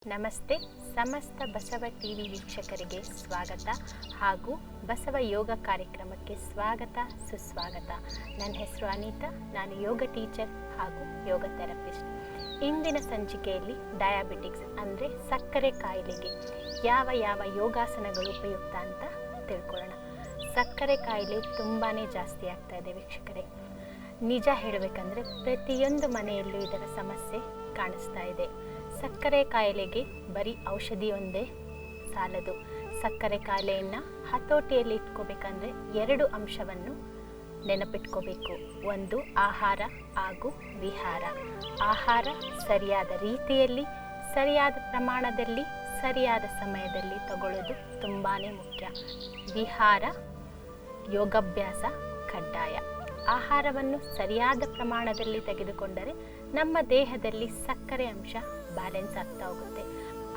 ನಮಸ್ತೆ. ಸಮಸ್ತ ಬಸವ ಟಿವಿ ವೀಕ್ಷಕರಿಗೆ ಸ್ವಾಗತ ಹಾಗೂ ಬಸವ ಯೋಗ ಕಾರ್ಯಕ್ರಮಕ್ಕೆ ಸ್ವಾಗತ ಸುಸ್ವಾಗತ. ನನ್ನ ಹೆಸರು ಅನಿತಾ. ನಾನು ಯೋಗ ಟೀಚರ್ ಹಾಗೂ ಯೋಗ ಥೆರಪಿಸ್ಟ್. ಇಂದಿನ ಸಂಚಿಕೆಯಲ್ಲಿ ಡಯಾಬಿಟಿಕ್ಸ್ ಅಂದರೆ ಸಕ್ಕರೆ ಕಾಯಿಲೆಗೆ ಯಾವ ಯೋಗಾಸನಗಳು ಉಪಯುಕ್ತ ಅಂತ ತಿಳ್ಕೊಳ್ಳೋಣ. ಸಕ್ಕರೆ ಕಾಯಿಲೆ ತುಂಬಾ ಜಾಸ್ತಿ ಆಗ್ತಾ ಇದೆ ವೀಕ್ಷಕರೇ. ನಿಜ ಹೇಳಬೇಕಂದ್ರೆ ಪ್ರತಿಯೊಂದು ಮನೆಯಲ್ಲೂ ಇದರ ಸಮಸ್ಯೆ ಕಾಣಿಸ್ತಾ ಇದೆ. ಸಕ್ಕರೆ ಕಾಯಿಲೆಗೆ ಬರೀ ಔಷಧಿ ಒಂದೇ ಸಾಲದು. ಸಕ್ಕರೆ ಕಾಯಿಲೆಯನ್ನು ಹತೋಟಿಯಲ್ಲಿ ಇಟ್ಕೋಬೇಕಂದ್ರೆ 2 ಅಂಶವನ್ನು ನೆನಪಿಟ್ಕೋಬೇಕು. ಒಂದು ಆಹಾರ ಹಾಗೂ ವಿಹಾರ. ಆಹಾರ ಸರಿಯಾದ ರೀತಿಯಲ್ಲಿ, ಸರಿಯಾದ ಪ್ರಮಾಣದಲ್ಲಿ, ಸರಿಯಾದ ಸಮಯದಲ್ಲಿ ತಗೊಳ್ಳೋದು ತುಂಬಾ ಮುಖ್ಯ. ವಿಹಾರ, ಯೋಗಾಭ್ಯಾಸ ಕಡ್ಡಾಯ. ಆಹಾರವನ್ನು ಸರಿಯಾದ ಪ್ರಮಾಣದಲ್ಲಿ ತೆಗೆದುಕೊಂಡರೆ ನಮ್ಮ ದೇಹದಲ್ಲಿ ಸಕ್ಕರೆ ಅಂಶ ಬ್ಯಾಲೆನ್ಸ್ ಆಗ್ತಾ ಹೋಗುತ್ತೆ.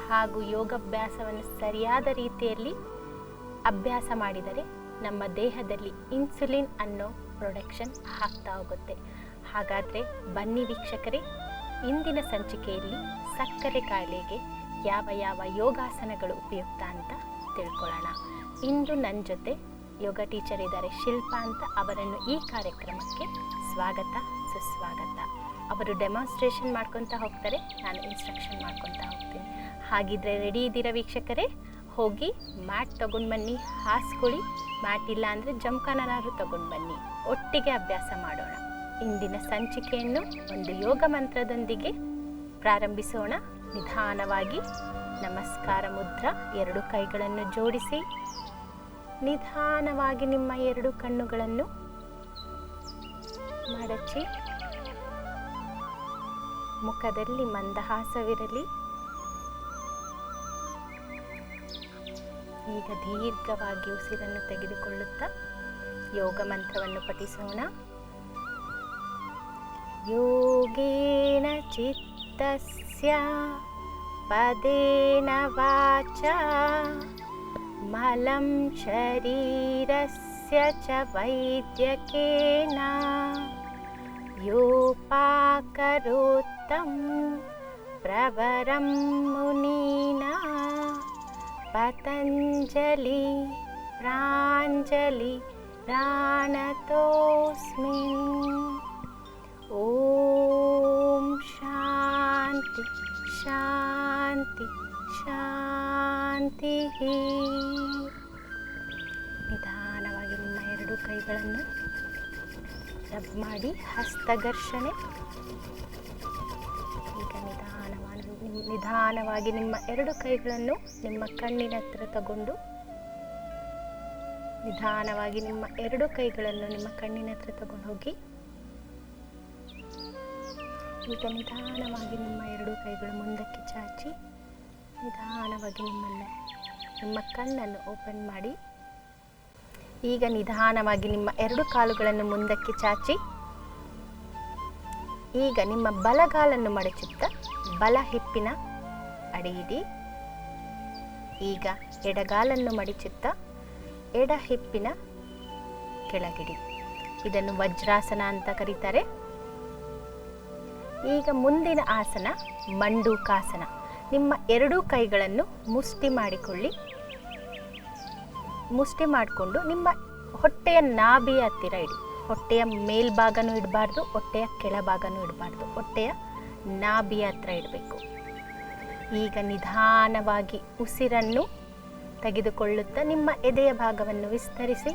ಹಾಗೂ ಯೋಗಾಭ್ಯಾಸವನ್ನು ಸರಿಯಾದ ರೀತಿಯಲ್ಲಿ ಅಭ್ಯಾಸ ಮಾಡಿದರೆ ನಮ್ಮ ದೇಹದಲ್ಲಿ ಇನ್ಸುಲಿನ್ ಅನ್ನೋ ಪ್ರೊಡಕ್ಷನ್ ಆಗ್ತಾ ಹೋಗುತ್ತೆ. ಹಾಗಾದರೆ ಬನ್ನಿ ವೀಕ್ಷಕರೇ, ಇಂದಿನ ಸಂಚಿಕೆಯಲ್ಲಿ ಸಕ್ಕರೆ ಕಾಯಿಲೆಗೆ ಯಾವ ಯೋಗಾಸನಗಳು ಉಪಯುಕ್ತ ಅಂತ ತಿಳ್ಕೊಳ್ಳೋಣ. ಇಂದು ನನ್ನ ಜೊತೆ ಯೋಗ ಟೀಚರ್ ಇದ್ದಾರೆ ಶಿಲ್ಪಾ ಅಂತ. ಅವರನ್ನು ಈ ಕಾರ್ಯಕ್ರಮಕ್ಕೆ ಸ್ವಾಗತ ಸುಸ್ವಾಗತ. ಅವರು ಡೆಮಾನ್ಸ್ಟ್ರೇಷನ್ ಮಾಡ್ಕೊತಾ ಹೋಗ್ತಾರೆ, ನಾನು ಇನ್ಸ್ಟ್ರಕ್ಷನ್ ಮಾಡ್ಕೊತಾ ಹೋಗ್ತೀನಿ. ಹಾಗಿದ್ರೆ ರೆಡಿ ಇದ್ದೀರಾ ವೀಕ್ಷಕರೇ? ಹೋಗಿ ಮ್ಯಾಟ್ ತೊಗೊಂಡು ಬನ್ನಿ, ಹಾಸ್ಕೊಳ್ಳಿ. ಮ್ಯಾಟ್ ಇಲ್ಲ ಅಂದರೆ ಜಮ್ಖಾನನಾದ್ರು ತೊಗೊಂಡು ಬನ್ನಿ. ಒಟ್ಟಿಗೆ ಅಭ್ಯಾಸ ಮಾಡೋಣ. ಇಂದಿನ ಸಂಚಿಕೆಯನ್ನು ಒಂದು ಯೋಗ ಮಂತ್ರದೊಂದಿಗೆ ಪ್ರಾರಂಭಿಸೋಣ. ನಿಧಾನವಾಗಿ ನಮಸ್ಕಾರ ಮುದ್ರಾ. 2 ಕೈಗಳನ್ನು ಜೋಡಿಸಿ ನಿಧಾನವಾಗಿ ನಿಮ್ಮ 2 ಕಣ್ಣುಗಳನ್ನು ಮಡಚಿ, ಮುಖದಲ್ಲಿ ಮಂದಹಾಸವಿರಲಿ. ಈಗ ದೀರ್ಘವಾಗಿ ಉಸಿರನ್ನು ತೆಗೆದುಕೊಳ್ಳುತ್ತಾ ಯೋಗ ಮಂತ್ರವನ್ನು ಪಠಿಸೋಣ. ಯೋಗೇನ ಚಿತ್ತಸ್ಯ ಪದೇನ ವಾಚಾ ಮಲಂ ಶರೀರಸ್ಯ ಚ ವೈದ್ಯಕೇನ ಯೋಪಾಕರೋತ್ತಂ ಪ್ರವರಂ ಮುನೀನಾ ಪತಂಜಲಿ ಪ್ರಾಂಜಲಿ ಪ್ರಾಣತೋಸ್ಮಿ. ಓಂ ಶಾಂತಿ ಶಾಂತಿ ಶಾಂತಿ. ನಿಧಾನವಾಗಿ ನಿಮ್ಮ 2 ಕೈಗಳನ್ನು ರಬ್ ಮಾಡಿ ಹಸ್ತಘರ್ಷಣೆ. ಈಗ ನಿಧಾನವಾಗಿ ನಿಮ್ಮ 2 ಕೈಗಳನ್ನು ನಿಮ್ಮ ಕಣ್ಣಿನ ಹತ್ರ ತಗೊಂಡು, ನಿಧಾನವಾಗಿ ನಿಮ್ಮ 2 ಕೈಗಳನ್ನು ನಿಮ್ಮ ಕಣ್ಣಿನ ಹತ್ರ ತಗೊಂಡು ಹೋಗಿ. ಈಗ ನಿಧಾನವಾಗಿ ನಿಮ್ಮ 2 ಕೈಗಳು ಮುಂದಕ್ಕೆ ಚಾಚಿ, ನಿಧಾನವಾಗಿ ನಿಮ್ಮ ಕಣ್ಣನ್ನು ಓಪನ್ ಮಾಡಿ. ಈಗ ನಿಧಾನವಾಗಿ ನಿಮ್ಮ 2 ಕಾಲುಗಳನ್ನು ಮುಂದಕ್ಕೆ ಚಾಚಿ, ಈಗ ನಿಮ್ಮ ಬಲಗಾಲನ್ನು ಮಡಚುತ್ತಾ ಬಲ ಹಿಪ್ಪಿನ ಅಡಿ ಇಡಿ. ಈಗ ಎಡಗಾಲನ್ನು ಮಡಚುತ್ತಾ ಎಡ ಹಿಪ್ಪಿನ ಕೆಳಗಿಡಿ. ಇದನ್ನು ವಜ್ರಾಸನ ಅಂತ ಕರೀತಾರೆ. ಈಗ ಮುಂದಿನ ಆಸನ ಮಂಡೂಕಾಸನ. ನಿಮ್ಮ 2 ಕೈಗಳನ್ನು ಮುಷ್ಟಿ ಮಾಡಿಕೊಳ್ಳಿ. ಮುಷ್ಟಿ ಮಾಡಿಕೊಂಡು ನಿಮ್ಮ ಹೊಟ್ಟೆಯ ನಾಭಿಯ ಹತ್ತಿರ ಇಡಿ. ಹೊಟ್ಟೆಯ ಮೇಲ್ಭಾಗನೂ ಇಡಬಾರ್ದು, ಹೊಟ್ಟೆಯ ಕೆಳಭಾಗನೂ ಇಡಬಾರ್ದು. ಹೊಟ್ಟೆಯ ನಾಭಿಯ ಹತ್ರ ಇಡಬೇಕು. ಈಗ ನಿಧಾನವಾಗಿ ಉಸಿರನ್ನು ತೆಗೆದುಕೊಳ್ಳುತ್ತಾ ನಿಮ್ಮ ಎದೆಯ ಭಾಗವನ್ನು ವಿಸ್ತರಿಸಿ,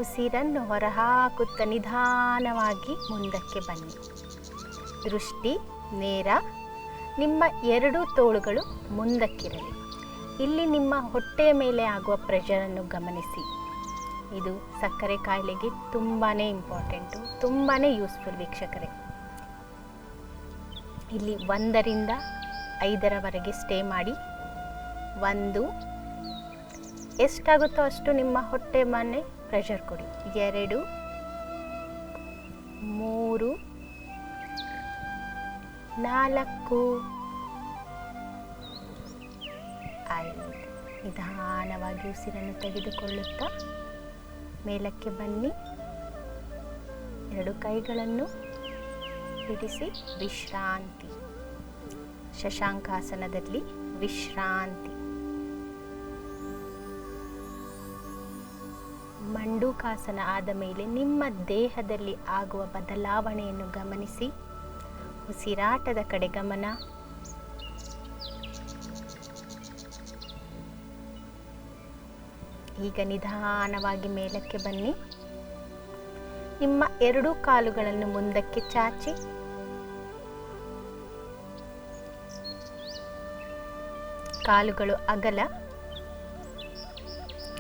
ಉಸಿರನ್ನು ಹೊರಹಾಕುತ್ತಾ ನಿಧಾನವಾಗಿ ಮುಂದಕ್ಕೆ ಬನ್ನಿ. ದೃಷ್ಟಿ ನೇರ. ನಿಮ್ಮ 2 ತೋಳುಗಳು ಮುಂದಕ್ಕಿರಲಿ. ಇಲ್ಲಿ ನಿಮ್ಮ ಹೊಟ್ಟೆಯ ಮೇಲೆ ಆಗುವ ಪ್ರೆಷರನ್ನು ಗಮನಿಸಿ. ಇದು ಸಕ್ಕರೆ ಕಾಯಿಲೆಗೆ ತುಂಬಾ ಇಂಪಾರ್ಟೆಂಟು, ತುಂಬಾ ಯೂಸ್ಫುಲ್ ವೀಕ್ಷಕರೇ. ಇಲ್ಲಿ 1 ರಿಂದ 5ರವರೆಗೆ ಸ್ಟೇ ಮಾಡಿ. 1, ಎಷ್ಟಾಗುತ್ತೋ ಅಷ್ಟು ನಿಮ್ಮ ಹೊಟ್ಟೆ ಮೇಲೆ ಪ್ರೆಷರ್ ಕೊಡಿ. 2, 3, 4, 5. ನಿಧಾನವಾಗಿ ಉಸಿರನ್ನು ತೆಗೆದುಕೊಳ್ಳುತ್ತಾ ಮೇಲಕ್ಕೆ ಬನ್ನಿ. 2 ಕೈಗಳನ್ನು ಬಿಡಿಸಿ ವಿಶ್ರಾಂತಿ. ಶಶಾಂಕಾಸನದಲ್ಲಿ ವಿಶ್ರಾಂತಿ. ಮಂಡೂಕಾಸನ ಆದ ಮೇಲೆ ನಿಮ್ಮ ದೇಹದಲ್ಲಿ ಆಗುವ ಬದಲಾವಣೆಯನ್ನು ಗಮನಿಸಿ. ಉಸಿರಾಟದ ಕಡೆ ಗಮನ. ಈಗ ನಿಧಾನವಾಗಿ ಮೇಲಕ್ಕೆ ಬನ್ನಿ. ನಿಮ್ಮ ಎರಡೂ ಕಾಲುಗಳನ್ನು ಮುಂದಕ್ಕೆ ಚಾಚಿ ಕಾಲುಗಳು ಅಗಲ,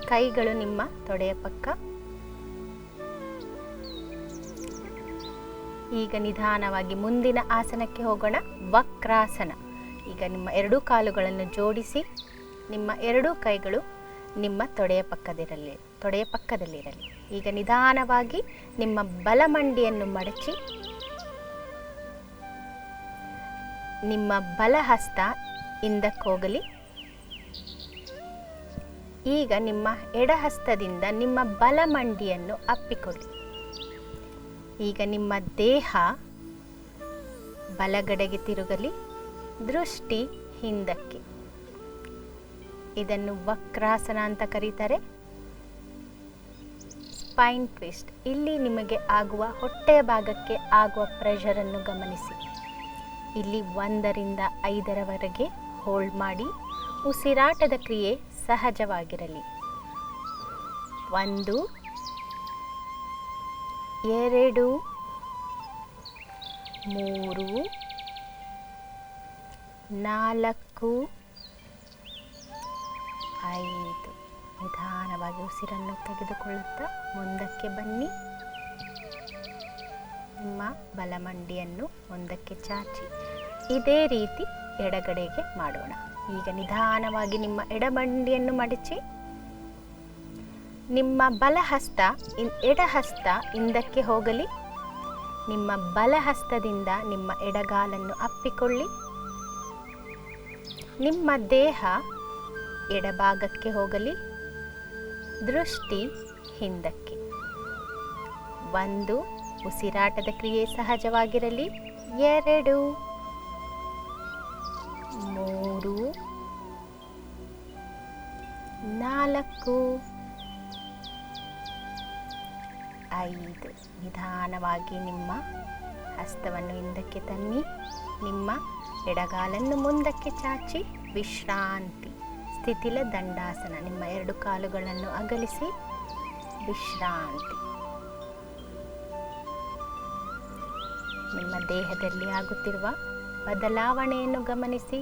ಕೈಗಳು ನಿಮ್ಮ ತೊಡೆಯ ಪಕ್ಕ. ಈಗ ನಿಧಾನವಾಗಿ ಮುಂದಿನ ಆಸನಕ್ಕೆ ಹೋಗೋಣ, ವಕ್ರಾಸನ. ಈಗ ನಿಮ್ಮ ಎರಡೂ ಕಾಲುಗಳನ್ನು ಜೋಡಿಸಿ, ನಿಮ್ಮ ಎರಡೂ ಕೈಗಳು ನಿಮ್ಮ ತೊಡೆಯ ಪಕ್ಕದಲ್ಲಿರಲಿ. ಈಗ ನಿಧಾನವಾಗಿ ನಿಮ್ಮ ಬಲಮಂಡಿಯನ್ನು ಮಡಚಿ, ನಿಮ್ಮ ಬಲಹಸ್ತ ಹಿಂದಕ್ಕೋಗಲಿ. ಈಗ ನಿಮ್ಮ ಎಡಹಸ್ತದಿಂದ ನಿಮ್ಮ ಬಲಮಂಡಿಯನ್ನು ಅಪ್ಪಿಕೊಳ್ಳಿ. ಈಗ ನಿಮ್ಮ ದೇಹ ಬಲಗಡೆಗೆ ತಿರುಗಲಿ, ದೃಷ್ಟಿ ಹಿಂದಕ್ಕೆ. ಇದನ್ನು ವಕ್ರಾಸನ ಅಂತ ಕರೀತಾರೆ. Spine twist. ಇಲ್ಲಿ ನಿಮಗೆ ಆಗುವ ಹೊಟ್ಟೆಯ ಭಾಗಕ್ಕೆ ಆಗುವ ಪ್ರೆಷರನ್ನು ಗಮನಿಸಿ. ಇಲ್ಲಿ 1 ರಿಂದ 5ರವರೆಗೆ ಹೋಲ್ಡ್ ಮಾಡಿ. ಉಸಿರಾಟದ ಕ್ರಿಯೆ ಸಹಜವಾಗಿರಲಿ. 1 2 3 4 5. ನಿಧಾನವಾಗಿ ಉಸಿರನ್ನು ತೆಗೆದುಕೊಳ್ಳುತ್ತಾ ಮುಂದಕ್ಕೆ ಬನ್ನಿ. ನಿಮ್ಮ ಬಲಮಂಡಿಯನ್ನು ಮುಂದಕ್ಕೆ ಚಾಚಿ. ಇದೇ ರೀತಿ ಎಡಗಡೆಗೆ ಮಾಡೋಣ. ಈಗ ನಿಧಾನವಾಗಿ ನಿಮ್ಮ ಎಡಮಂಡಿಯನ್ನು ಮಡಚಿ, ನಿಮ್ಮ ಎಡಹಸ್ತ ಹಿಂದಕ್ಕೆ ಹೋಗಲಿ. ನಿಮ್ಮ ಬಲಹಸ್ತದಿಂದ ನಿಮ್ಮ ಎಡಗಾಲನ್ನು ಅಪ್ಪಿಕೊಳ್ಳಿ. ನಿಮ್ಮ ದೇಹ ಎಡಭಾಗಕ್ಕೆ ಹೋಗಲಿ, ದೃಷ್ಟಿ ಹಿಂದಕ್ಕೆ. 1 ಉಸಿರಾಟದ ಕ್ರಿಯೆ ಸಹಜವಾಗಿರಲಿ. 2 3 4 5. ನಿಧಾನವಾಗಿ ನಿಮ್ಮ ಹಸ್ತವನ್ನು ಹಿಂದಕ್ಕೆ ತನ್ನಿ. ನಿಮ್ಮ ಎಡಗಾಲನ್ನು ಮುಂದಕ್ಕೆ ಚಾಚಿ ವಿಶ್ರಾಂತಿ. ಸ್ಥಿತಿಲ ದಂಡಾಸನ. ನಿಮ್ಮ 2 ಕಾಲುಗಳನ್ನು ಅಗಲಿಸಿ ವಿಶ್ರಾಂತಿ. ನಿಮ್ಮ ದೇಹದಲ್ಲಿ ಆಗುತ್ತಿರುವ ಬದಲಾವಣೆಯನ್ನು ಗಮನಿಸಿ.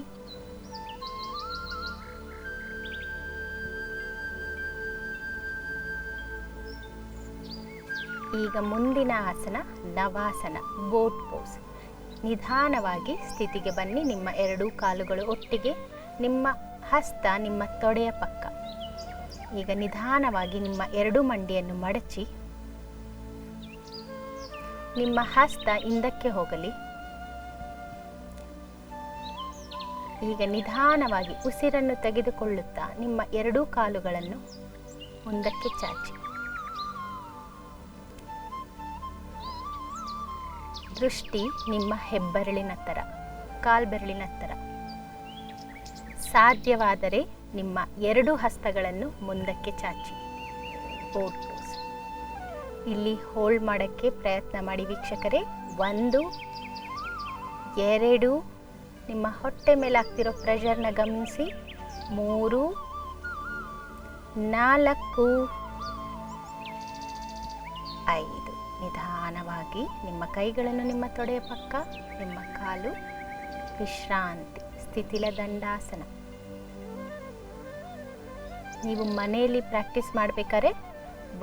ಈಗ ಮುಂದಿನ ಆಸನ ನವಾಸನ, ಬೋಟ್ ಪೋಸ್. ನಿಧಾನವಾಗಿ ಸ್ಥಿತಿಗೆ ಬನ್ನಿ. ನಿಮ್ಮ 2 ಕಾಲುಗಳು ಒಟ್ಟಿಗೆ, ನಿಮ್ಮ ಹಸ್ತ ನಿಮ್ಮ ತೊಡೆಯ ಪಕ್ಕ. ಈಗ ನಿಧಾನವಾಗಿ ನಿಮ್ಮ 2 ಮಂಡಿಯನ್ನು ಮಡಚಿ, ನಿಮ್ಮ ಹಸ್ತ ಹಿಂದಕ್ಕೆ ಹೋಗಲಿ. ಈಗ ನಿಧಾನವಾಗಿ ಉಸಿರನ್ನು ತೆಗೆದುಕೊಳ್ಳುತ್ತಾ ನಿಮ್ಮ 2 ಕಾಲುಗಳನ್ನು ಮುಂದಕ್ಕೆ ಚಾಚಿ. ದೃಷ್ಟಿ ನಿಮ್ಮ ಹೆಬ್ಬೆರಳಿನ ಹತ್ತಿರ, ಕಾಲ್ಬೆರಳಿನ ಹತ್ತಿರ. ಸಾಧ್ಯವಾದರೆ ನಿಮ್ಮ 2 ಹಸ್ತಗಳನ್ನು ಮುಂದಕ್ಕೆ ಚಾಚಿ. Boat pose. ಇಲ್ಲಿ ಹೋಲ್ಡ್ ಮಾಡೋಕ್ಕೆ ಪ್ರಯತ್ನ ಮಾಡಿ ವೀಕ್ಷಕರೇ. 1 2 ನಿಮ್ಮ ಹೊಟ್ಟೆ ಮೇಲೆ ಆಗ್ತಿರೋ ಪ್ರೆಷರ್ನ ಗಮನಿಸಿ. 3 4 5. ನಿಧಾನವಾಗಿ ನಿಮ್ಮ ಕೈಗಳನ್ನು ನಿಮ್ಮ ತೊಡೆಯ ಪಕ್ಕ, ನಿಮ್ಮ ಕಾಲು. ವಿಶ್ರಾಂತಿ. ಸ್ಥಿತಿಲ ದಂಡಾಸನ. ನೀವು ಮನೆಯಲ್ಲಿ ಪ್ರಾಕ್ಟೀಸ್ ಮಾಡಬೇಕಾದ್ರೆ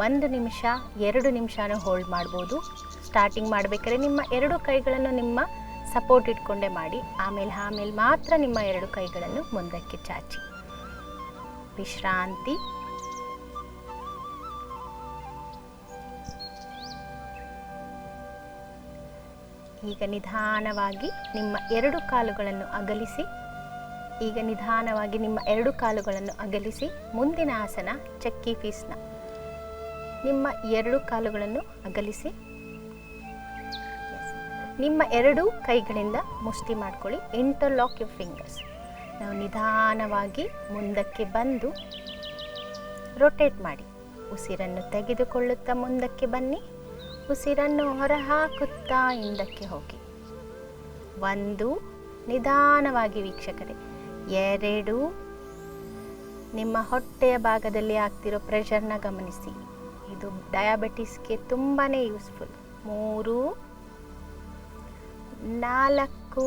1 ನಿಮಿಷ 2 ನಿಮಿಷನೂ ಹೋಲ್ಡ್ ಮಾಡ್ಬೋದು. ಸ್ಟಾರ್ಟಿಂಗ್ ಮಾಡಬೇಕಾದ್ರೆ ನಿಮ್ಮ 2 ಕೈಗಳನ್ನು ನಿಮ್ಮ ಸಪೋರ್ಟ್ ಇಟ್ಕೊಂಡೇ ಮಾಡಿ. ಆಮೇಲೆ ಮಾತ್ರ ನಿಮ್ಮ 2 ಕೈಗಳನ್ನು ಮುಂದಕ್ಕೆ ಚಾಚಿ. ವಿಶ್ರಾಂತಿ. ಈಗ ನಿಧಾನವಾಗಿ ನಿಮ್ಮ 2 ಕಾಲುಗಳನ್ನು ಅಗಲಿಸಿ. ಮುಂದಿನ ಆಸನ ಚಕ್ಕಿ ಫೀಸ್ನ. ನಿಮ್ಮ 2 ಕಾಲುಗಳನ್ನು ಅಗಲಿಸಿ. ನಿಮ್ಮ ಎರಡೂ ಕೈಗಳಿಂದ ಮುಷ್ಟಿ ಮಾಡ್ಕೊಳ್ಳಿ. Interlock your fingers. ನಾವು ನಿಧಾನವಾಗಿ ಮುಂದಕ್ಕೆ ಬಂದು ರೊಟೇಟ್ ಮಾಡಿ. ಉಸಿರನ್ನು ತೆಗೆದುಕೊಳ್ಳುತ್ತಾ ಮುಂದಕ್ಕೆ ಬನ್ನಿ. ಉಸಿರನ್ನು ಹೊರಹಾಕುತ್ತಾ ಹಿಂದಕ್ಕೆ ಹೋಗಿ. 1, ನಿಧಾನವಾಗಿ ವೀಕ್ಷಕರೇ. 2, ನಿಮ್ಮ ಹೊಟ್ಟೆಯ ಭಾಗದಲ್ಲಿ ಆಗ್ತಿರೋ ಪ್ರೆಷರ್ನ ಗಮನಿಸಿ. ಇದು ಡಯಾಬಿಟಿಸ್ಗೆ ತುಂಬಾ ಯೂಸ್ಫುಲ್. 3, 4,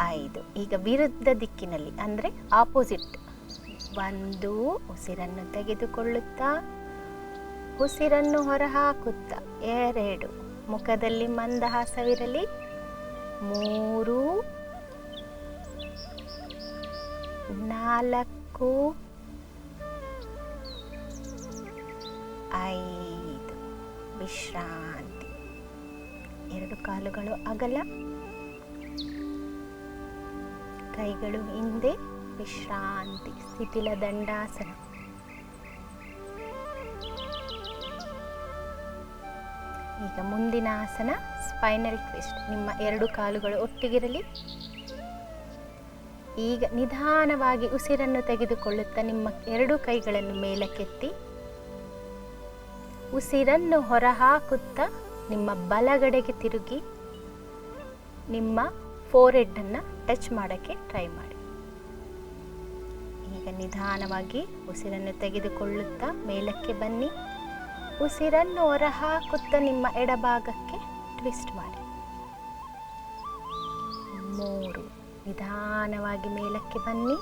5. ಈಗ ವಿರುದ್ಧ ದಿಕ್ಕಿನಲ್ಲಿ ಅಂದರೆ ಆಪೋಸಿಟ್. 1, ಉಸಿರನ್ನು ತೆಗೆದುಕೊಳ್ಳುತ್ತಾ ಉಸಿರನ್ನು ಹೊರಹಾಕುತ್ತಾ. 2, ಮುಖದಲ್ಲಿ ಮಂದಹಾಸವಿರಲಿ. 3, 4, 5. ವಿಶ್ರಾಂತಿ. 2 ಕಾಲುಗಳು ಅಗಲ, ಕೈಗಳು ಹಿಂದೆ. ವಿಶ್ರಾಂತಿ. ಶಿಥಿಲ ದಂಡಾಸನ. ಈಗ ಮುಂದಿನ ಆಸನ ಸ್ಪೈನಲ್ ಟ್ವಿಸ್ಟ್. ನಿಮ್ಮ 2 ಕಾಲುಗಳು ಒಟ್ಟಿಗಿರಲಿ. ಈಗ ನಿಧಾನವಾಗಿ ಉಸಿರನ್ನು ತೆಗೆದುಕೊಳ್ಳುತ್ತಾ ನಿಮ್ಮ 2 ಕೈಗಳನ್ನು ಮೇಲಕ್ಕೆತ್ತಿ ಉಸಿರನ್ನು ಹೊರಹಾಕುತ್ತಾ ನಿಮ್ಮ ಬಲಗಡೆಗೆ ತಿರುಗಿ ನಿಮ್ಮ ಫೋರ್ಹೆಡ್ಡನ್ನು ಟಚ್ ಮಾಡೋಕ್ಕೆ ಟ್ರೈ ಮಾಡಿ. ಈಗ ನಿಧಾನವಾಗಿ ಉಸಿರನ್ನು ತೆಗೆದುಕೊಳ್ಳುತ್ತಾ ಮೇಲಕ್ಕೆ ಬನ್ನಿ. ಉಸಿರನ್ನು ಹೊರಹಾಕುತ್ತಾ ನಿಮ್ಮ ಎಡಭಾಗಕ್ಕೆ ಟ್ವಿಸ್ಟ್ ಮಾಡಿ. 3, ನಿಧಾನವಾಗಿ ಮೇಲಕ್ಕೆ ಬನ್ನಿ.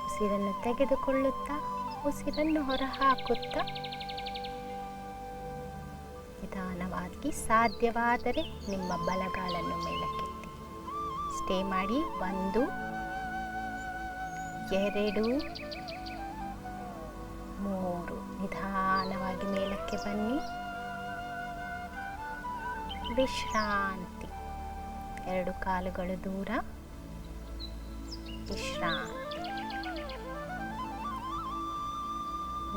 ಉಸಿರನ್ನು ತೆಗೆದುಕೊಳ್ಳುತ್ತಾ ಉಸಿರನ್ನು ಹೊರಹಾಕುತ್ತಾ ನಿಧಾನವಾಗಿ ಸಾಧ್ಯವಾದರೆ ನಿಮ್ಮ ಬಲಗಾಲನ್ನು ಮೇಲಕ್ಕೆತ್ತಿ ಸ್ಟೇ ಮಾಡಿ. 1, 2, 3. ನಿಧಾನವಾಗಿ ಮೇಲಕ್ಕೆ ಬನ್ನಿ. ವಿಶ್ರಾಂತಿ. 2 ಕಾಲುಗಳು ದೂರ. ವಿಶ್ರಾಂತಿ.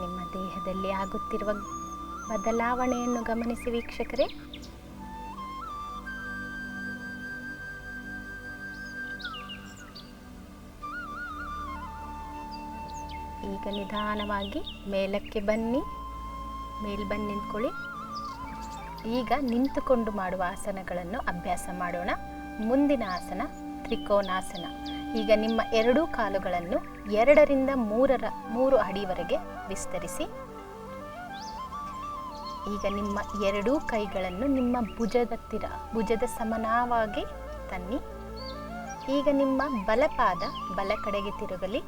ನಿಮ್ಮ ದೇಹದಲ್ಲಿ ಆಗುತ್ತಿರುವ ಬದಲಾವಣೆಯನ್ನು ಗಮನಿಸಿ ವೀಕ್ಷಕರೇ. ಈಗ ನಿಧಾನವಾಗಿ ಮೇಲಕ್ಕೆ ಬನ್ನಿ. ಬಂದು ನಿಂತ್ಕೊಳ್ಳಿ. ಈಗ ನಿಂತುಕೊಂಡು ಮಾಡುವ ಆಸನಗಳನ್ನು ಅಭ್ಯಾಸ ಮಾಡೋಣ. ಮುಂದಿನ ಆಸನ ತ್ರಿಕೋನಾಸನ. ಈಗ ನಿಮ್ಮ 2 ಕಾಲುಗಳನ್ನು 2 ರಿಂದ 3 ಅಡಿವರೆಗೆ ವಿಸ್ತರಿಸಿ. ಈಗ ನಿಮ್ಮ 2 ಕೈಗಳನ್ನು ನಿಮ್ಮ ಭುಜದ ಸಮನಾಗಿ ತನ್ನಿ. ಈಗ ನಿಮ್ಮ ಬಲಪಾದ ಬಲ ಕಡೆಗೆ ತಿರುಗಲಿ.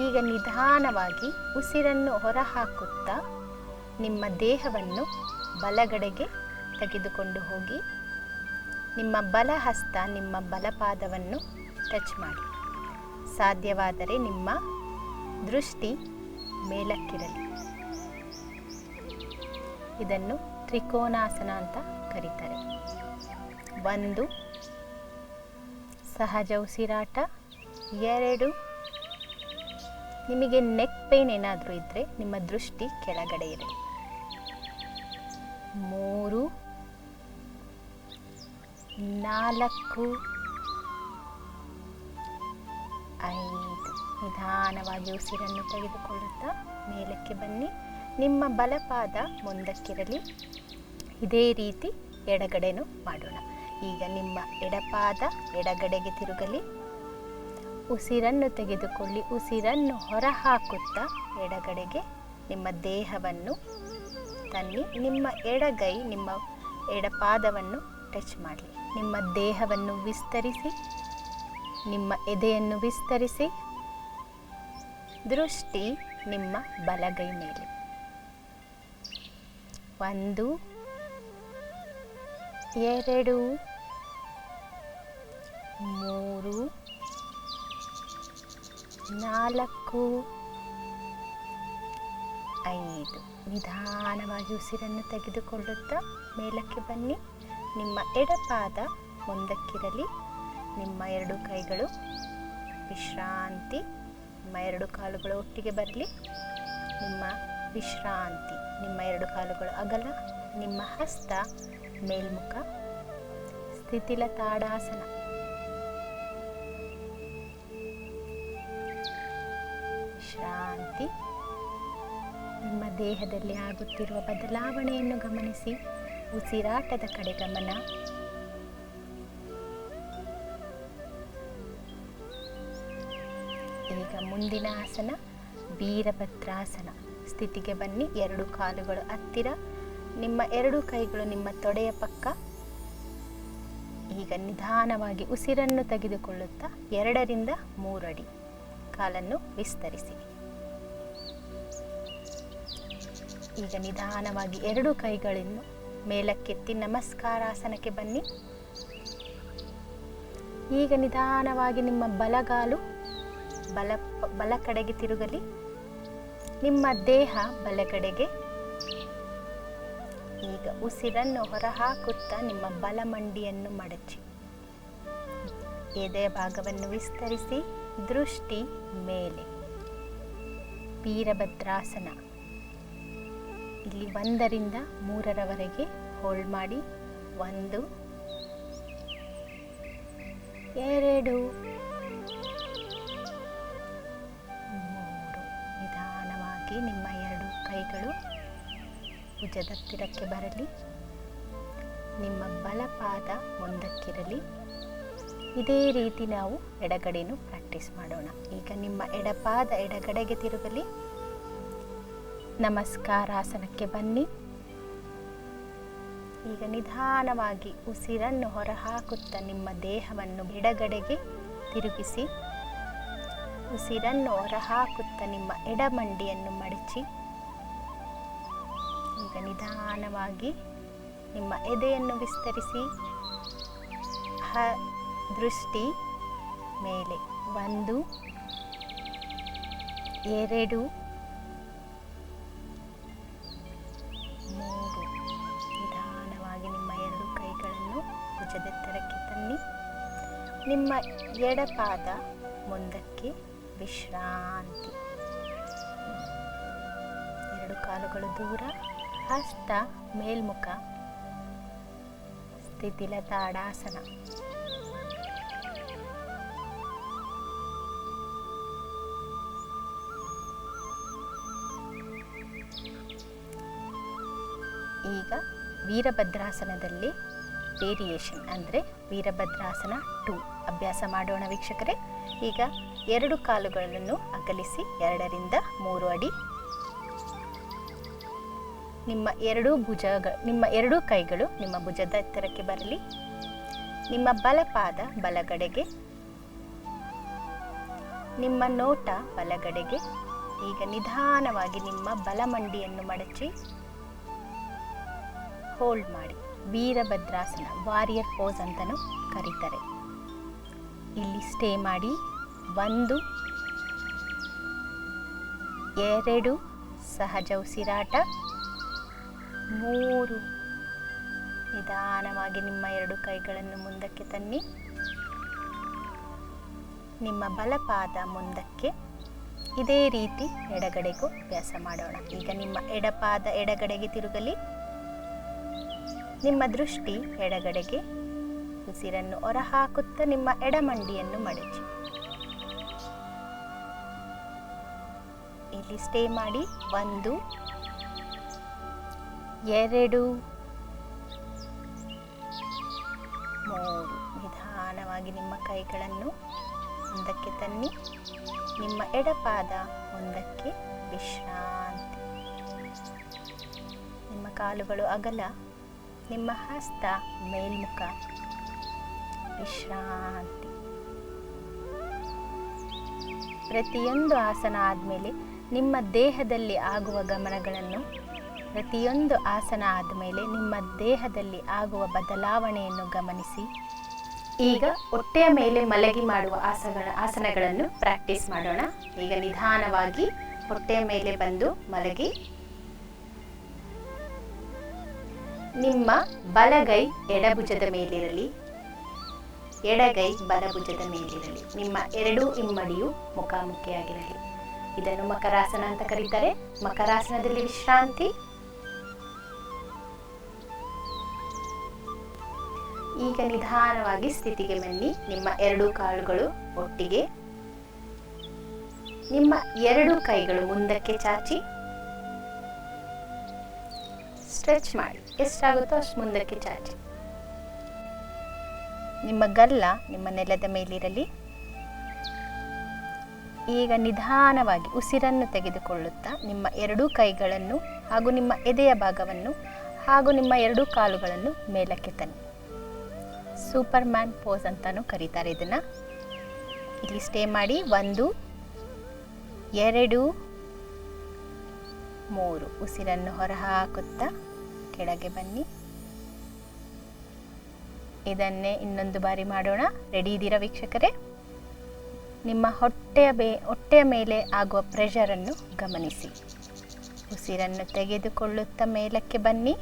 ಈಗ ನಿಧಾನವಾಗಿ ಉಸಿರನ್ನು ಹೊರಹಾಕುತ್ತಾ ನಿಮ್ಮ ದೇಹವನ್ನು ಬಲಗಡೆಗೆ ತೆಗೆದುಕೊಂಡು ಹೋಗಿ ನಿಮ್ಮ ಬಲ ಹಸ್ತ ನಿಮ್ಮ ಬಲಪಾದವನ್ನು ಟಚ್ ಮಾಡಿ. ಸಾಧ್ಯವಾದರೆ ನಿಮ್ಮ ದೃಷ್ಟಿ ಮೇಲಕ್ಕಿರಲಿ. ಇದನ್ನು ತ್ರಿಕೋನಾಸನ ಅಂತ ಕರೀತಾರೆ. 1, ಸಹಜ ಉಸಿರಾಟ. 2, ನಿಮಗೆ ನೆಕ್ ಪೇನ್ ಏನಾದರೂ ಇದ್ದರೆ ನಿಮ್ಮ ದೃಷ್ಟಿ ಕೆಳಗಡೆ ಇರಲಿ. 3, 4, 5. ನಿಧಾನವಾಗಿ ಉಸಿರನ್ನು ತೆಗೆದುಕೊಳ್ಳುತ್ತಾ ಮೇಲಕ್ಕೆ ಬನ್ನಿ. ನಿಮ್ಮ ಬಲಪಾದ ಮುಂದಕ್ಕಿರಲಿ. ಇದೇ ರೀತಿ ಎಡಗಡೆನೂ ಮಾಡೋಣ. ಈಗ ನಿಮ್ಮ ಎಡಪಾದ ಎಡಗಡೆಗೆ ತಿರುಗಲಿ. ಉಸಿರನ್ನು ತೆಗೆದುಕೊಳ್ಳಿ. ಉಸಿರನ್ನು ಹೊರಹಾಕುತ್ತಾ ಎಡಗಡೆಗೆ ನಿಮ್ಮ ದೇಹವನ್ನು ತನ್ನಿ. ನಿಮ್ಮ ಎಡಗೈ ನಿಮ್ಮ ಎಡಪಾದವನ್ನು ಟಚ್ ಮಾಡಲಿ. ನಿಮ್ಮ ದೇಹವನ್ನು ವಿಸ್ತರಿಸಿ. ನಿಮ್ಮ ಎದೆಯನ್ನು ವಿಸ್ತರಿಸಿ. ದೃಷ್ಟಿ ನಿಮ್ಮ ಬಲಗೈ ಮೇಲೆ. 1, 2, 3, 4, 5. ನಿಧಾನವಾಗಿ ಉಸಿರನ್ನು ತೆಗೆದುಕೊಳ್ಳುತ್ತಾ ಮೇಲಕ್ಕೆ ಬನ್ನಿ. ನಿಮ್ಮ ಎಡಪಾದ ಮುಂದಕ್ಕಿರಲಿ. ನಿಮ್ಮ 2 ಕೈಗಳು ವಿಶ್ರಾಂತಿ. ನಿಮ್ಮ 2 ಕಾಲುಗಳು ಒಟ್ಟಿಗೆ ಬರಲಿ. ನಿಮ್ಮ ವಿಶ್ರಾಂತಿ. ನಿಮ್ಮ 2 ಕಾಲುಗಳು ಅಗಲ, ನಿಮ್ಮ ಹಸ್ತ ಮೇಲ್ಮುಖ, ಸ್ಥಿತಿಲ ತಾಡಾಸನ. ವಿಶ್ರಾಂತಿ. ನಿಮ್ಮ ದೇಹದಲ್ಲಿ ಆಗುತ್ತಿರುವ ಬದಲಾವಣೆಯನ್ನು ಗಮನಿಸಿ. ಉಸಿರಾಟದ ಕಡೆ ಗಮನ. ಈಗ ಮುಂದಿನ ಆಸನ ವೀರಭದ್ರಾಸನ. ಸ್ಥಿತಿಗೆ ಬನ್ನಿ. 2 ಕಾಲುಗಳು ಹತ್ತಿರ, ನಿಮ್ಮ 2 ಕೈಗಳು ನಿಮ್ಮ ತೊಡೆಯ ಪಕ್ಕ. ಈಗ ನಿಧಾನವಾಗಿ ಉಸಿರನ್ನು ತೆಗೆದುಕೊಳ್ಳುತ್ತಾ 2 ರಿಂದ 3 ಅಡಿ ಕಾಲನ್ನು ವಿಸ್ತರಿಸಿ. ಈಗ ನಿಧಾನವಾಗಿ 2 ಕೈಗಳನ್ನು ಮೇಲಕ್ಕೆತ್ತಿ ನಮಸ್ಕಾರಾಸನಕ್ಕೆ ಬನ್ನಿ. ಈಗ ನಿಧಾನವಾಗಿ ನಿಮ್ಮ ಬಲಗಾಲು ಬಲ ಕಡೆಗೆ ತಿರುಗಲಿ. ನಿಮ್ಮ ದೇಹ ಬಲಗಡೆಗೆ. ಈಗ ಉಸಿರನ್ನು ಹೊರಹಾಕುತ್ತಾ ನಿಮ್ಮ ಬಲಮಂಡಿಯನ್ನು ಮಡಚಿ ಎದೆಯ ಭಾಗವನ್ನು ವಿಸ್ತರಿಸಿ. ದೃಷ್ಟಿ ಮೇಲೆ. ವೀರಭದ್ರಾಸನ. ಇಲ್ಲಿ 1 ರಿಂದ 3ರವರೆಗೆ ಹೋಲ್ಡ್ ಮಾಡಿ. 1 2 3. ನಿಧಾನವಾಗಿ ನಿಮ್ಮ 2 ಕೈಗಳು ಭುಜದ ಹತ್ತಿರಕ್ಕೆ ಬರಲಿ. ನಿಮ್ಮ ಬಲಪಾದ ಮುಂದಕ್ಕಿರಲಿ. ಇದೇ ರೀತಿ ನಾವು ಎಡಗಡೆನೂ ಪ್ರಾಕ್ಟೀಸ್ ಮಾಡೋಣ. ಈಗ ನಿಮ್ಮ ಎಡಪಾದ ಎಡಗಡೆಗೆ ತಿರುಗಲಿ. ನಮಸ್ಕಾರಾಸನಕ್ಕೆ ಬನ್ನಿ. ಈಗ ನಿಧಾನವಾಗಿ ಉಸಿರನ್ನು ಹೊರಹಾಕುತ್ತಾ ನಿಮ್ಮ ದೇಹವನ್ನು ಎಡಗಡೆಗೆ ತಿರುಗಿಸಿ. ಉಸಿರನ್ನು ಹೊರಹಾಕುತ್ತಾ ನಿಮ್ಮ ಎಡಮಂಡಿಯನ್ನು ಮಡಚಿ. ಈಗ ನಿಧಾನವಾಗಿ ನಿಮ್ಮ ಎದೆಯನ್ನು ವಿಸ್ತರಿಸಿ. ದೃಷ್ಟಿ ಮೇಲೆ. 1 2 3. ನಿಧಾನವಾಗಿ ನಿಮ್ಮ 2 ಕೈಗಳನ್ನು ಭುಜದೆತ್ತರಕ್ಕೆ ತನ್ನಿ. ನಿಮ್ಮ ಎಡಪಾದ ಮುಂದಕ್ಕೆ. ವಿಶ್ರಾಂತಿ. 2 ಕಾಲುಗಳು ದೂರ, ಹಸ್ತ ಮೇಲ್ಮುಖ, ಸ್ಥಿತಿಲ ತಾಡಾಸನ. ಈಗ ವೀರಭದ್ರಾಸನದಲ್ಲಿ ವೇರಿಯೇಷನ್ ಅಂದರೆ ವೀರಭದ್ರಾಸನ 2 ಅಭ್ಯಾಸ ಮಾಡೋಣ ವೀಕ್ಷಕರೇ. ಈಗ 2 ಕಾಲುಗಳನ್ನು ಅಗಲಿಸಿ 2 ರಿಂದ 3 ಅಡಿ. ನಿಮ್ಮ 2 ಕೈಗಳು ನಿಮ್ಮ ಭುಜದ ಎತ್ತರಕ್ಕೆ ಬರಲಿ. ನಿಮ್ಮ ಬಲಪಾದ ಬಲಗಡೆಗೆ, ನಿಮ್ಮ ನೋಟ ಬಲಗಡೆಗೆ. ಈಗ ನಿಧಾನವಾಗಿ ನಿಮ್ಮ ಬಲಮಂಡಿಯನ್ನು ಮಡಚಿ ಹೋಲ್ಡ್ ಮಾಡಿ. ವೀರಭದ್ರಾಸನ, ವಾರಿಯರ್ ಪೋಸ್ ಅಂತಲೂ ಕರೀತಾರೆ. ಇಲ್ಲಿ ಸ್ಟೇ ಮಾಡಿ. 1 2 ಸಹಜ ಉಸಿರಾಟ. 3. ನಿಧಾನವಾಗಿ ನಿಮ್ಮ 2 ಕೈಗಳನ್ನು ಮುಂದಕ್ಕೆ ತನ್ನಿ. ನಿಮ್ಮ ಬಲಪಾದ ಮುಂದಕ್ಕೆ. ಇದೇ ರೀತಿ ಎಡಗಡೆಗೂ ಅಭ್ಯಾಸ ಮಾಡೋಣ. ಈಗ ನಿಮ್ಮ ಎಡಪಾದ ಎಡಗಡೆಗೆ ತಿರುಗಲಿ. ನಿಮ್ಮ ದೃಷ್ಟಿ ಎಡಗಡೆಗೆ. ಉಸಿರನ್ನು ಹೊರಹಾಕುತ್ತಾ ನಿಮ್ಮ ಎಡಮಂಡಿಯನ್ನು ಮಡಚಿ. ಇಲ್ಲಿ ಸ್ಟೇ ಮಾಡಿ. 1 2 3. ನಿಧಾನವಾಗಿ ನಿಮ್ಮ ಕೈಗಳನ್ನು ಮುಂದಕ್ಕೆ ತನ್ನಿ. ನಿಮ್ಮ ಎಡಪಾದ ಮುಂದಕ್ಕೆ. ವಿಶ್ರಾಂತಿ. ನಿಮ್ಮ ಕಾಲುಗಳು ಅಗಲ, ನಿಮ್ಮ ಹಸ್ತ ಮೇಲ್ಮುಖ. ವಿಶ್ರಾಂತಿ. ಪ್ರತಿಯೊಂದು ಆಸನ ಆದಮೇಲೆ ನಿಮ್ಮ ದೇಹದಲ್ಲಿ ಆಗುವ ಗಮನಗಳನ್ನು, ಪ್ರತಿಯೊಂದು ಆಸನ ಆದಮೇಲೆ ನಿಮ್ಮ ದೇಹದಲ್ಲಿ ಆಗುವ ಬದಲಾವಣೆಯನ್ನು ಗಮನಿಸಿ. ಈಗ ಹೊಟ್ಟೆಯ ಮೇಲೆ ಮಲಗಿ ಮಾಡುವ ಆಸನಗಳನ್ನು ಪ್ರಾಕ್ಟೀಸ್ ಮಾಡೋಣ. ಈಗ ನಿಧಾನವಾಗಿ ಹೊಟ್ಟೆಯ ಮೇಲೆ ಬಂದು ಮಲಗಿ. ನಿಮ್ಮ ಬಲಗೈ ಎಡಭುಜದ ಮೇಲಿರಲಿ, ಎಡಗೈ ಬಲಭುಜದ ಮೇಲಿರಲಿ. ನಿಮ್ಮ 2 ಇಮ್ಮಡಿಯು ಮುಖಾಮುಖಿಯಾಗಿರಲಿ. ಇದನ್ನು ಮಕರಾಸನ ಅಂತ ಕರೀತಾರೆ. ಮಕರಾಸನದಲ್ಲಿ ವಿಶ್ರಾಂತಿ. ಈಗ ನಿಧಾನವಾಗಿ ಸ್ಥಿತಿಗೆ ಬನ್ನಿ. ನಿಮ್ಮ 2 ಕಾಲುಗಳು ಒಟ್ಟಿಗೆ, ನಿಮ್ಮ 2 ಕೈಗಳು ಮುಂದಕ್ಕೆ ಚಾಚಿ ಸ್ಟ್ರೆಚ್ ಮಾಡಿ. ಎಷ್ಟಾಗುತ್ತೋ ಅಷ್ಟು ಮುಂದಕ್ಕೆ ಚಾಚಿ. ನಿಮ್ಮ ಗಲ್ಲ ನಿಮ್ಮ ನೆಲದ ಮೇಲಿರಲಿ. ಈಗ ನಿಧಾನವಾಗಿ ಉಸಿರನ್ನು ತೆಗೆದುಕೊಳ್ಳುತ್ತಾ ನಿಮ್ಮ 2 ಕೈಗಳನ್ನು ಹಾಗೂ ನಿಮ್ಮ ಎದೆಯ ಭಾಗವನ್ನು ಹಾಗೂ ನಿಮ್ಮ 2 ಕಾಲುಗಳನ್ನು ಮೇಲಕ್ಕೆ ತನ್ನಿ. ಸೂಪರ್ ಮ್ಯಾನ್ ಪೋಸ್ ಅಂತಾನೂ ಕರೀತಾರೆ ಇದನ್ನು. ಇಲ್ಲಿ ಸ್ಟೇ ಮಾಡಿ. 1 2 3. ಉಸಿರನ್ನು ಹೊರಹಾಕುತ್ತಾ ಕೆಳಗೆ ಬನ್ನಿ. ಇದನ್ನೇ ಇನ್ನೊಂದು ಬಾರಿ ಮಾಡೋಣ. ರೆಡಿ ಇದ್ದೀರಾ ವೀಕ್ಷಕರೇ? ನಿಮ್ಮ ಹೊಟ್ಟೆಯ ಮೇಲೆ ಆಗುವ ಪ್ರೆಷರನ್ನು ಗಮನಿಸಿ. ಉಸಿರನ್ನು ತೆಗೆದುಕೊಳ್ಳುತ್ತಾ ಮೇಲಕ್ಕೆ ಬನ್ನಿ.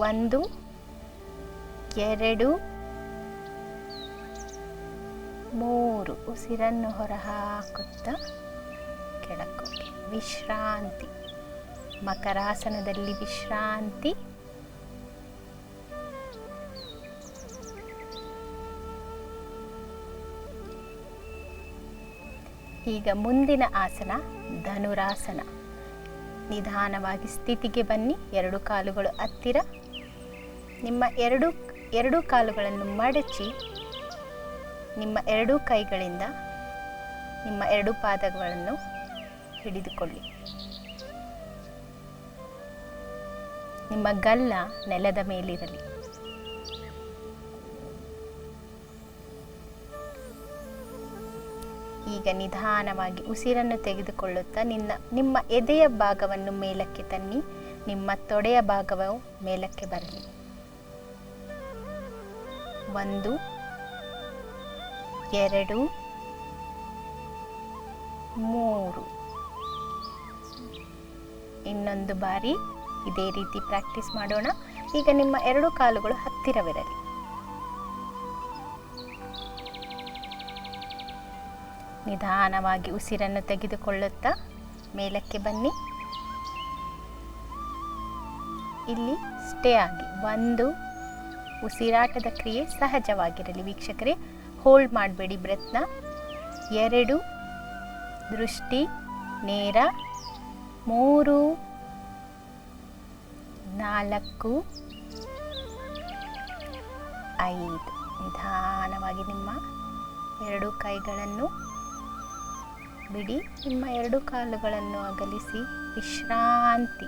1 2 3. ಉಸಿರನ್ನು ಹೊರಹಾಕುತ್ತಾ ಕೆಳಕ್ಕೆ. ವಿಶ್ರಾಂತಿ. ಮಕರಾಸನದಲ್ಲಿ ವಿಶ್ರಾಂತಿ. ಈಗ ಮುಂದಿನ ಆಸನ ಧನುರಾಸನ. ನಿಧಾನವಾಗಿ ಸ್ಥಿತಿಗೆ ಬನ್ನಿ. 2 ಕಾಲುಗಳು ಹತ್ತಿರ. ನಿಮ್ಮ ಎರಡು ಕಾಲುಗಳನ್ನು ಮಡಚಿ ನಿಮ್ಮ 2 ಕೈಗಳಿಂದ ನಿಮ್ಮ 2 ಪಾದಗಳನ್ನು ಹಿಡಿದುಕೊಳ್ಳಿ. ನಿಮ್ಮ ಗಲ್ಲ ನೆಲದ ಮೇಲಿರಲಿ. ಈಗ ನಿಧಾನವಾಗಿ ಉಸಿರನ್ನು ತೆಗೆದುಕೊಳ್ಳುತ್ತಾ ನಿಮ್ಮ ಎದೆಯ ಭಾಗವನ್ನು ಮೇಲಕ್ಕೆ ತನ್ನಿ. ನಿಮ್ಮ ತೊಡೆಯ ಭಾಗವು ಮೇಲಕ್ಕೆ ಬರಲಿ. 1 2 3. ಇನ್ನೊಂದು ಬಾರಿ ಇದೇ ರೀತಿ ಪ್ರಾಕ್ಟೀಸ್ ಮಾಡೋಣ. ಈಗ ನಿಮ್ಮ 2 ಕಾಲುಗಳು ಹತ್ತಿರವಿರಲಿ. ನಿಧಾನವಾಗಿ ಉಸಿರನ್ನು ತೆಗೆದುಕೊಳ್ಳುತ್ತಾ ಮೇಲಕ್ಕೆ ಬನ್ನಿ. ಇಲ್ಲಿ ಸ್ಟೇ ಆಗಿ. 1 ಉಸಿರಾಟದ ಕ್ರಿಯೆ ಸಹಜವಾಗಿರಲಿ ವೀಕ್ಷಕರೇ. ಹೋಲ್ಡ್ ಮಾಡಬೇಡಿ ಬ್ರೆತ್ನ. 2 ದೃಷ್ಟಿ ನೇರ. 3 4 5. ನಿಧಾನವಾಗಿ ನಿಮ್ಮ 2 ಕೈಗಳನ್ನು ಬಿಡಿ. ನಿಮ್ಮ 2 ಕಾಲುಗಳನ್ನು ಅಗಲಿಸಿ ವಿಶ್ರಾಂತಿ.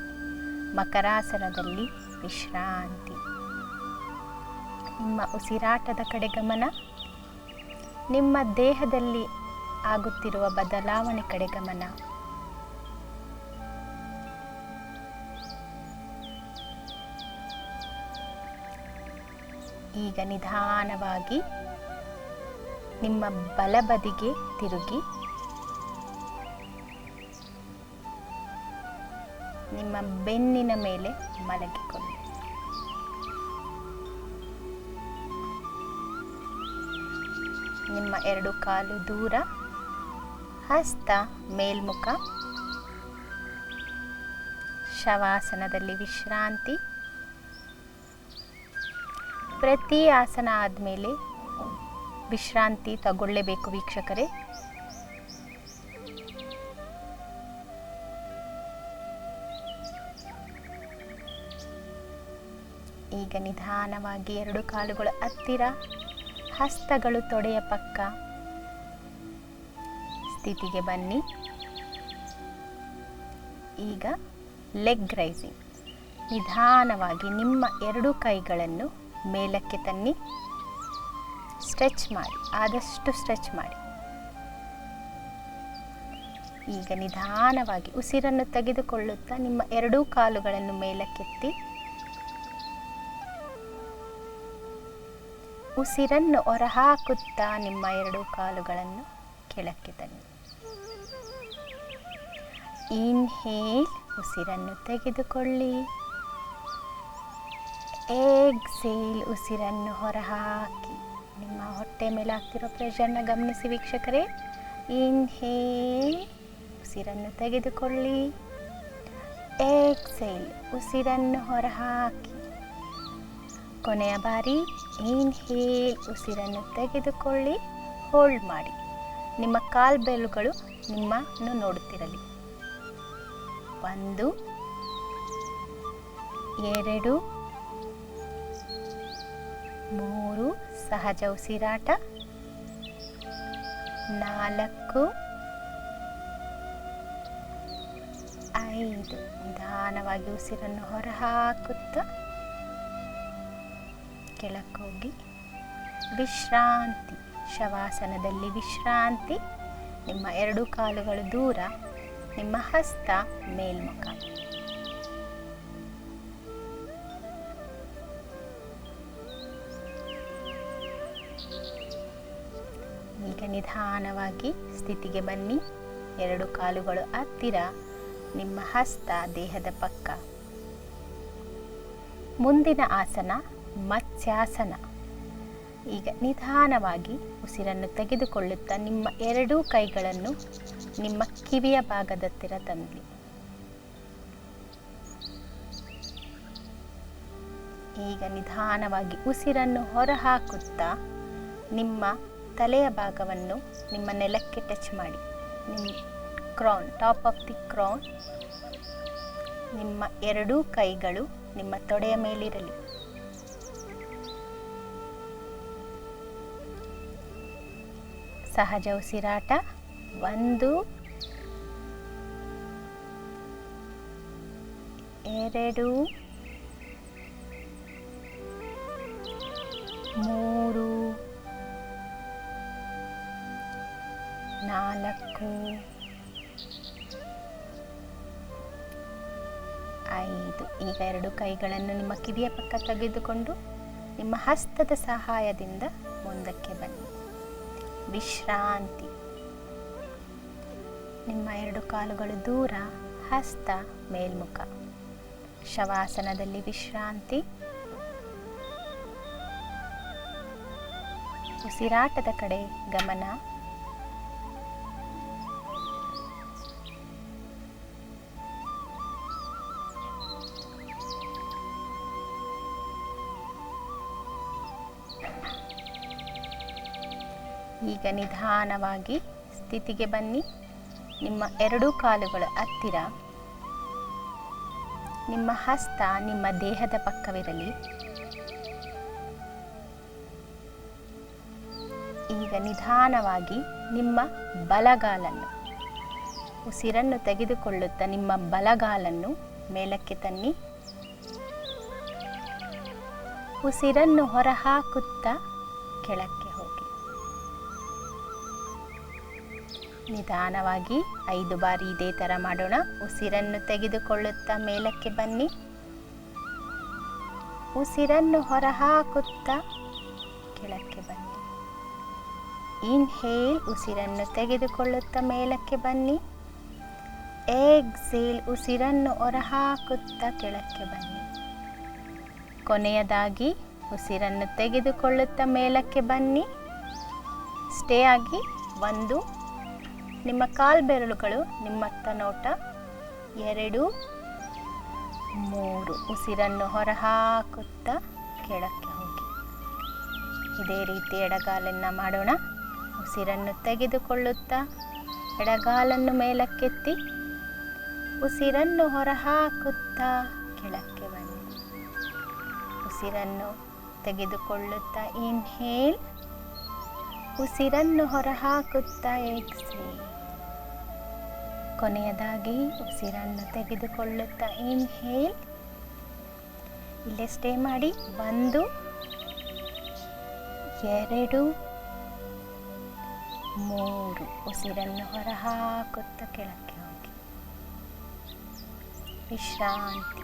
ಮಕರಾಸನದಲ್ಲಿ ವಿಶ್ರಾಂತಿ. ನಿಮ್ಮ ಉಸಿರಾಟದ ಕಡೆ ಗಮನ. ನಿಮ್ಮ ದೇಹದಲ್ಲಿ ಆಗುತ್ತಿರುವ ಬದಲಾವಣೆ ಕಡೆ ಗಮನ. ಈಗ ನಿಧಾನವಾಗಿ ನಿಮ್ಮ ಬಲಬದಿಗೆ ತಿರುಗಿ ನಿಮ್ಮ ಬೆನ್ನಿನ ಮೇಲೆ ಮಲಗಿಕೊಳ್ಳಿ. ನಿಮ್ಮ 2 ಕಾಲು ದೂರ. ಹಸ್ತ ಮೇಲ್ಮುಖ. ಶವಾಸನದಲ್ಲಿ ವಿಶ್ರಾಂತಿ. ಪ್ರತಿ ಆಸನ ಆದಮೇಲೆ ವಿಶ್ರಾಂತಿ ತಗೊಳ್ಳೇಬೇಕು ವೀಕ್ಷಕರೇ. ಈಗ ನಿಧಾನವಾಗಿ 2 ಕಾಲುಗಳು ಹತ್ತಿರ. ಹಸ್ತಗಳು ತೊಡೆಯ ಪಕ್ಕ. ಸ್ಥಿತಿಗೆ ಬನ್ನಿ. ಈಗ ಲೆಗ್ ರೈಸಿಂಗ್. ನಿಧಾನವಾಗಿ ನಿಮ್ಮ 2 ಕೈಗಳನ್ನು ಮೇಲಕ್ಕೆ ತನ್ನಿ. ಸ್ಟ್ರೆಚ್ ಮಾಡಿ. ಆದಷ್ಟು ಸ್ಟ್ರೆಚ್ ಮಾಡಿ. ಈಗ ನಿಧಾನವಾಗಿ ಉಸಿರನ್ನು ತೆಗೆದುಕೊಳ್ಳುತ್ತಾ ನಿಮ್ಮ 2 ಕಾಲುಗಳನ್ನು ಮೇಲಕ್ಕೆತ್ತಿ ಉಸಿರನ್ನು ಹೊರಹಾಕುತ್ತಾ ನಿಮ್ಮ 2 ಕಾಲುಗಳನ್ನು ಕೆಳಕ್ಕೆ ತನ್ನಿ. ಇನ್ಹೇಲ್. ಉಸಿರನ್ನು ತೆಗೆದುಕೊಳ್ಳಿ. ಎಕ್ಸೇಲ್. ಉಸಿರನ್ನು ಹೊರಹಾಕಿ. ನಿಮ್ಮ ಹೊಟ್ಟೆ ಮೇಲೆ ಆಗ್ತಿರೋ ಪ್ರೆಷರ್ನ ಗಮನಿಸಿ ವೀಕ್ಷಕರೇ. ಇನ್ಹೇಲ್, ಉಸಿರನ್ನು ತೆಗೆದುಕೊಳ್ಳಿ. ಎಕ್ಸೇಲ್, ಉಸಿರನ್ನು ಹೊರಹಾಕಿ. ಕೊನೆಯ ಬಾರಿ ಇನ್ಹೇಲ್, ಉಸಿರನ್ನು ತೆಗೆದುಕೊಳ್ಳಿ, ಹೋಲ್ಡ್ ಮಾಡಿ. ನಿಮ್ಮ ಕಾಲ್ಬೆರಳುಗಳು ನಿಮ್ಮನ್ನು ನೋಡುತ್ತಿರಲಿ. 1 2 3 ಸಹಜ ಉಸಿರಾಟ. 4 5 ನಿಧಾನವಾಗಿ ಉಸಿರನ್ನು ಹೊರಹಾಕುತ್ತಾ ಕೆಳಕ್ಕೋಗಿ ವಿಶ್ರಾಂತಿ. ಶವಾಸನದಲ್ಲಿ ವಿಶ್ರಾಂತಿ. ನಿಮ್ಮ 2 ಕಾಲುಗಳು ದೂರ, ನಿಮ್ಮ ಹಸ್ತ ಮೇಲ್ಮುಖ. ಈಗ ನಿಧಾನವಾಗಿ ಸ್ಥಿತಿಗೆ ಬನ್ನಿ. 2 ಕಾಲುಗಳು ಹತ್ತಿರ, ನಿಮ್ಮ ಹಸ್ತ ದೇಹದ ಪಕ್ಕ. ಮುಂದಿನ ಆಸನ ಮತ್ಸ್ಯಾಸನ. ಈಗ ನಿಧಾನವಾಗಿ ಉಸಿರನ್ನು ತೆಗೆದುಕೊಳ್ಳುತ್ತಾ ನಿಮ್ಮ 2 ಕೈಗಳನ್ನು ನಿಮ್ಮ ಕಿವಿಯ ಭಾಗದತ್ತಿರ ತಂದಿ. ಈಗ ನಿಧಾನವಾಗಿ ಉಸಿರನ್ನು ಹೊರಹಾಕುತ್ತಾ ನಿಮ್ಮ ತಲೆಯ ಭಾಗವನ್ನು ನಿಮ್ಮ ನೆಲಕ್ಕೆ ಟಚ್ ಮಾಡಿ. ನಿಮ್ಮ crown, top of the crown. ನಿಮ್ಮ 2 ಕೈಗಳು ನಿಮ್ಮ ತೊಡೆಯ ಮೇಲಿರಲಿ. ಸಹಜ ಉಸಿರಾಟ. 1 2 3 4 5. ಈಗ 2 ಕೈಗಳನ್ನು ನಿಮ್ಮ ಕಿವಿಯ ಪಕ್ಕ ತೆಗೆದುಕೊಂಡು ನಿಮ್ಮ ಹಸ್ತದ ಸಹಾಯದಿಂದ ಮುಂದಕ್ಕೆ ಬನ್ನಿ. ವಿಶ್ರಾಂತಿ. ನಿಮ್ಮ 2 ಕಾಲುಗಳು ದೂರ, ಹಸ್ತ ಮೇಲ್ಮುಖ. ಶವಾಸನದಲ್ಲಿ ವಿಶ್ರಾಂತಿ. ಉಸಿರಾಟದ ಕಡೆ ಗಮನ. ಈಗ ನಿಧಾನವಾಗಿ ಸ್ಥಿತಿಗೆ ಬನ್ನಿ. ನಿಮ್ಮ 2 ಕಾಲುಗಳು ಹತ್ತಿರ, ನಿಮ್ಮ ಹಸ್ತ ನಿಮ್ಮ ದೇಹದ ಪಕ್ಕವಿರಲಿ. ಈಗ ನಿಧಾನವಾಗಿ ನಿಮ್ಮ ಬಲಗಾಲನ್ನು, ಉಸಿರನ್ನು ತೆಗೆದುಕೊಳ್ಳುತ್ತಾ ನಿಮ್ಮ ಬಲಗಾಲನ್ನು ಮೇಲಕ್ಕೆ ತನ್ನಿ. ಉಸಿರನ್ನು ಹೊರಹಾಕುತ್ತಾ ಕೆಳಕ್ಕೆ ಹೋಗಿ. ನಿಧಾನವಾಗಿ 5 ಬಾರಿ ಇದೇ ಥರ ಮಾಡೋಣ. ಉಸಿರನ್ನು ತೆಗೆದುಕೊಳ್ಳುತ್ತಾ ಮೇಲಕ್ಕೆ ಬನ್ನಿ. ಉಸಿರನ್ನು ಹೊರಹಾಕುತ್ತಾ ಕೆಳಕ್ಕೆ ಬನ್ನಿ. ಇನ್ಹೇಲ್, ಉಸಿರನ್ನು ತೆಗೆದುಕೊಳ್ಳುತ್ತಾ ಮೇಲಕ್ಕೆ ಬನ್ನಿ. ಎಕ್ಸೇಲ್, ಉಸಿರನ್ನು ಹೊರಹಾಕುತ್ತಾ ಕೆಳಕ್ಕೆ ಬನ್ನಿ. ಕೊನೆಯದಾಗಿ ಉಸಿರನ್ನು ತೆಗೆದುಕೊಳ್ಳುತ್ತಾ ಮೇಲಕ್ಕೆ ಬನ್ನಿ. ಸ್ಟೇ ಆಗಿ. 1 ನಿಮ್ಮ ಕಾಲ್ಬೆರಳುಗಳು ನಿಮ್ಮತ್ತ ನೋಟ. 2 3 ಉಸಿರನ್ನು ಹೊರಹಾಕುತ್ತಾ ಕೆಳಕ್ಕೆ ಹೋಗಿ. ಇದೇ ರೀತಿ ಎಡಗಾಲನ್ನು ಮಾಡೋಣ. ಉಸಿರನ್ನು ತೆಗೆದುಕೊಳ್ಳುತ್ತಾ ಎಡಗಾಲನ್ನು ಮೇಲಕ್ಕೆತ್ತಿ, ಉಸಿರನ್ನು ಹೊರಹಾಕುತ್ತಾ ಕೆಳಕ್ಕೆ ಬನ್ನಿ. ಉಸಿರನ್ನು ತೆಗೆದುಕೊಳ್ಳುತ್ತಾ ಇನ್ಹೇಲ್, ಉಸಿರನ್ನು ಹೊರಹಾಕುತ್ತಾ ಎಕ್ಸೇಲ್. ಕೊನೆಯದಾಗಿ ಉಸಿರನ್ನು ತೆಗೆದುಕೊಳ್ಳುತ್ತಾ ಇನ್ಹೇಲ್. ಇಲ್ಲೇ ಸ್ಟೇ ಮಾಡಿ. 1 2 3 ಉಸಿರನ್ನು ಹೊರಹಾಕುತ್ತಾ ಕೆಳಕ್ಕೆ ಹೋಗಿ. ವಿಶ್ರಾಂತಿ.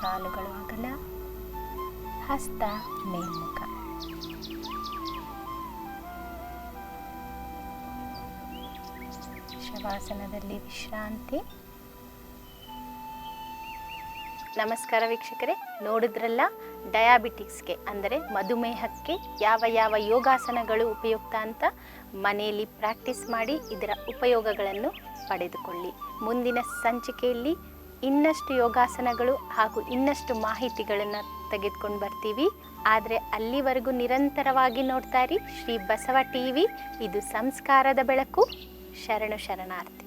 ಕಾಲುಗಳು ಅಗಲ, ಹಸ್ತ ಮೇಲ್ಮುಖ. ಶವಾಸನದಲ್ಲಿ ವಿಶ್ರಾಂತಿ. ನಮಸ್ಕಾರ ವೀಕ್ಷಕರೇ, ನೋಡಿದ್ರಲ್ಲ ಡಯಾಬಿಟಿಕ್ಸ್ಗೆ ಅಂದರೆ ಮಧುಮೇಹಕ್ಕೆ ಯಾವ ಯಾವ ಯೋಗಾಸನಗಳು ಉಪಯುಕ್ತ ಅಂತ ಮನೆಯಲ್ಲಿ ಪ್ರಾಕ್ಟೀಸ್ ಮಾಡಿ ಇದರ ಉಪಯೋಗಗಳನ್ನು ಪಡೆದುಕೊಳ್ಳಿ. ಮುಂದಿನ ಸಂಚಿಕೆಯಲ್ಲಿ ಇನ್ನಷ್ಟು ಯೋಗಾಸನಗಳು ಹಾಗೂ ಇನ್ನಷ್ಟು ಮಾಹಿತಿಗಳನ್ನು ತೆಗೆದುಕೊಂಡು ಬರ್ತೀವಿ. ಆದರೆ ಅಲ್ಲಿವರೆಗೂ ನಿರಂತರವಾಗಿ ನೋಡ್ತಾ ಇರಿ ಶ್ರೀ ಬಸವ ಟಿವಿ. ಇದು ಸಂಸ್ಕಾರದ ಬೆಳಕು. ಶರಣು ಶರಣಾರ್ಥಿ.